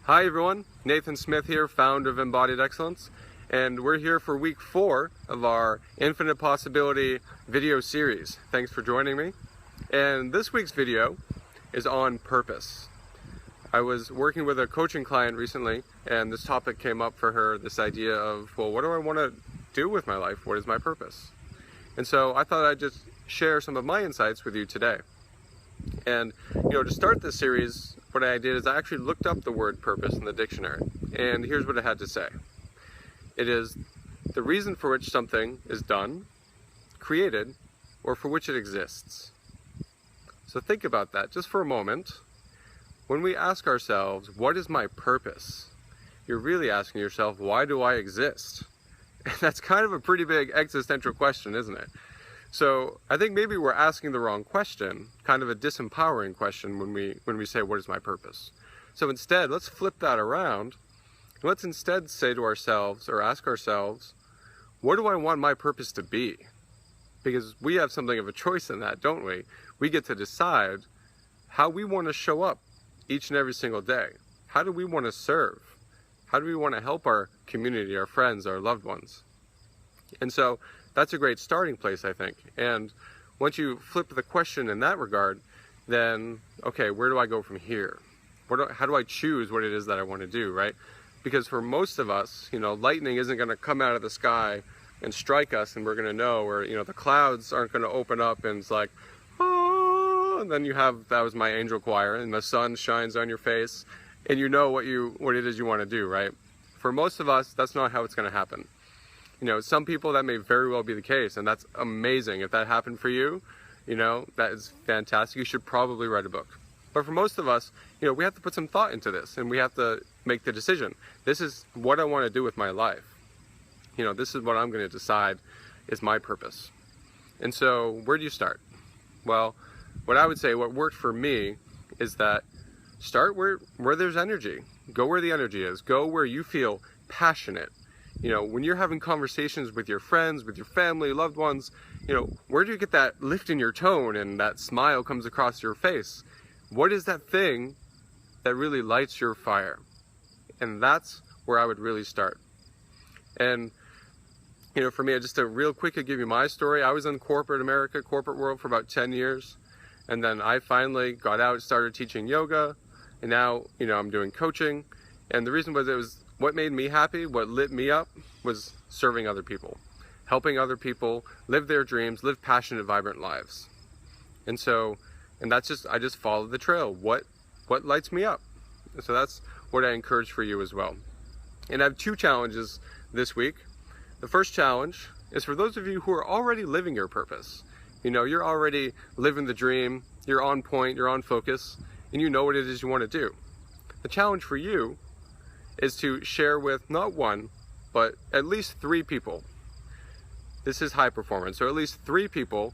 Hi everyone, Nathan Smith here, founder of Embodied Excellence, and we're here for week 4 of our Infinite Possibility video series. Thanks for joining me. And this week's video is on purpose. I was working with a coaching client recently, and this topic came up for her, this idea of, well, what do I want to do with my life? What is my purpose? And so I thought I'd just share some of my insights with you today. And, to start this series, what I did is I actually looked up the word purpose in the dictionary, and here's what it had to say. It is the reason for which something is done, created, or for which it exists. So think about that just for a moment. When we ask ourselves, what is my purpose? You're really asking yourself, why do I exist? And that's kind of a pretty big existential question, isn't it? So I think maybe we're asking the wrong question, kind of a disempowering question when we say, what is my purpose? So instead, let's flip that around. Let's instead say to ourselves or ask ourselves, what do I want my purpose to be? Because we have something of a choice in that, don't we? We get to decide how we want to show up each and every single day. How do we want to serve? How do we want to help our community, our friends, our loved ones? And so that's a great starting place, I think. And once you flip the question in that regard, then, okay, where do I go from here? How do I choose what it is that I want to do, right? Because for most of us, lightning isn't going to come out of the sky and strike us and we're going to know, or, the clouds aren't going to open up and it's like, oh, and then that was my angel choir, and the sun shines on your face and you know what it is you want to do, right? For most of us, that's not how it's going to happen. Some people that may very well be the case, and that's amazing. If that happened for you, that is fantastic. You should probably write a book. But for most of us, we have to put some thought into this, and we have to make the decision. This is what I want to do with my life. This is what I'm going to decide is my purpose. And so where do you start? Well, what I would say, what worked for me is that start where there's energy. Go where the energy is. Go where you feel passionate. When you're having conversations with your friends, with your family, loved ones, where do you get that lift in your tone and that smile comes across your face? What is that thing that really lights your fire? And that's where I would really start. And, for me, just to real quick to give you my story, I was in corporate America, corporate world for about 10 years. And then I finally got out, started teaching yoga. And now, I'm doing coaching. And the reason was what made me happy, what lit me up, was serving other people, helping other people live their dreams, live passionate, vibrant lives. And I just followed the trail. What lights me up? So that's what I encourage for you as well. And I have 2 challenges this week. The first challenge is for those of you who are already living your purpose. You're already living the dream, you're on point, you're on focus, and you know what it is you want to do. The challenge for you is to share with not 1, but at least 3 people. This is high performance. So at least 3 people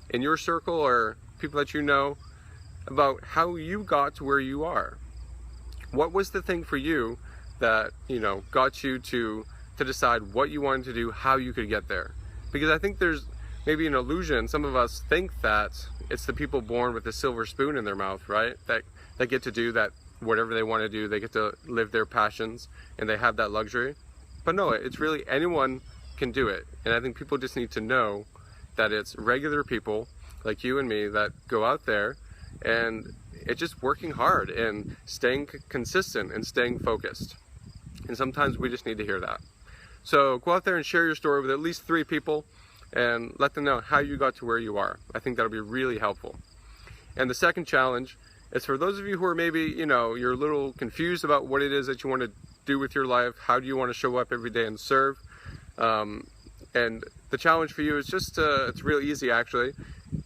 in your circle or people that you know about how you got to where you are. What was the thing for you that, got you to decide what you wanted to do, how you could get there? Because I think there's maybe an illusion. Some of us think that it's the people born with a silver spoon in their mouth, right? That get to do that. Whatever they want to do, they get to live their passions and they have that luxury. But no, it's really anyone can do it. And I think people just need to know that it's regular people like you and me that go out there and it's just working hard and staying consistent and staying focused. And sometimes we just need to hear that. So go out there and share your story with at least 3 people and let them know how you got to where you are. I think that'll be really helpful. And the second challenge is for those of you who are maybe, you're a little confused about what it is that you want to do with your life. How do you want to show up every day and serve? And the challenge for you is just, it's real easy actually,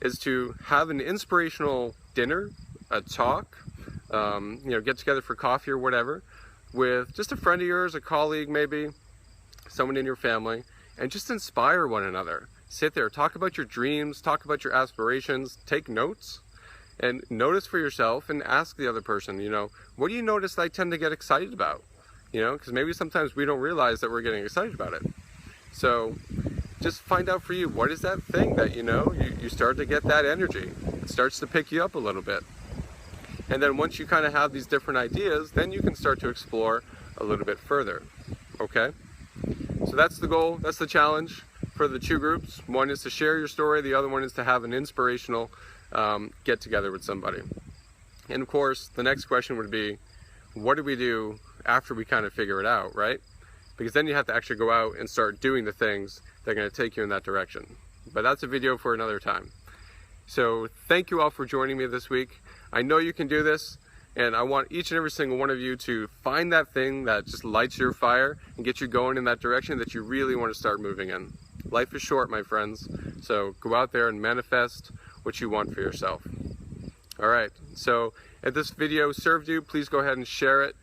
is to have an inspirational dinner, a talk, get together for coffee or whatever with just a friend of yours, a colleague maybe, someone in your family, and just inspire one another. Sit there, talk about your dreams, talk about your aspirations, take notes. And notice for yourself and ask the other person, what do you notice that I tend to get excited about? Because maybe sometimes we don't realize that we're getting excited about it. So just find out for you, what is that thing that, you start to get that energy. It starts to pick you up a little bit. And then once you kind of have these different ideas, then you can start to explore a little bit further. Okay? So that's the goal, that's the challenge for the two groups. One is to share your story, the other one is to have an inspirational get together with somebody. And of course, the next question would be, what do we do after we kind of figure it out, right? Because then you have to actually go out and start doing the things that are going to take you in that direction. But that's a video for another time. So thank you all for joining me this week. I know you can do this, and I want each and every single one of you to find that thing that just lights your fire and get you going in that direction that you really want to start moving in. Life is short, my friends, so go out there and manifest what you want for yourself. All right, so if this video served you, please go ahead and share it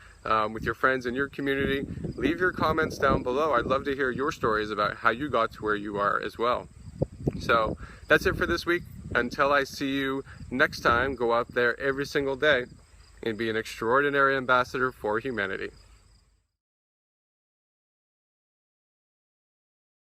with your friends in your community. Leave your comments down below. I'd love to hear your stories about how you got to where you are as well. So that's it for this week. Until I see you next time, go out there every single day and be an extraordinary ambassador for humanity.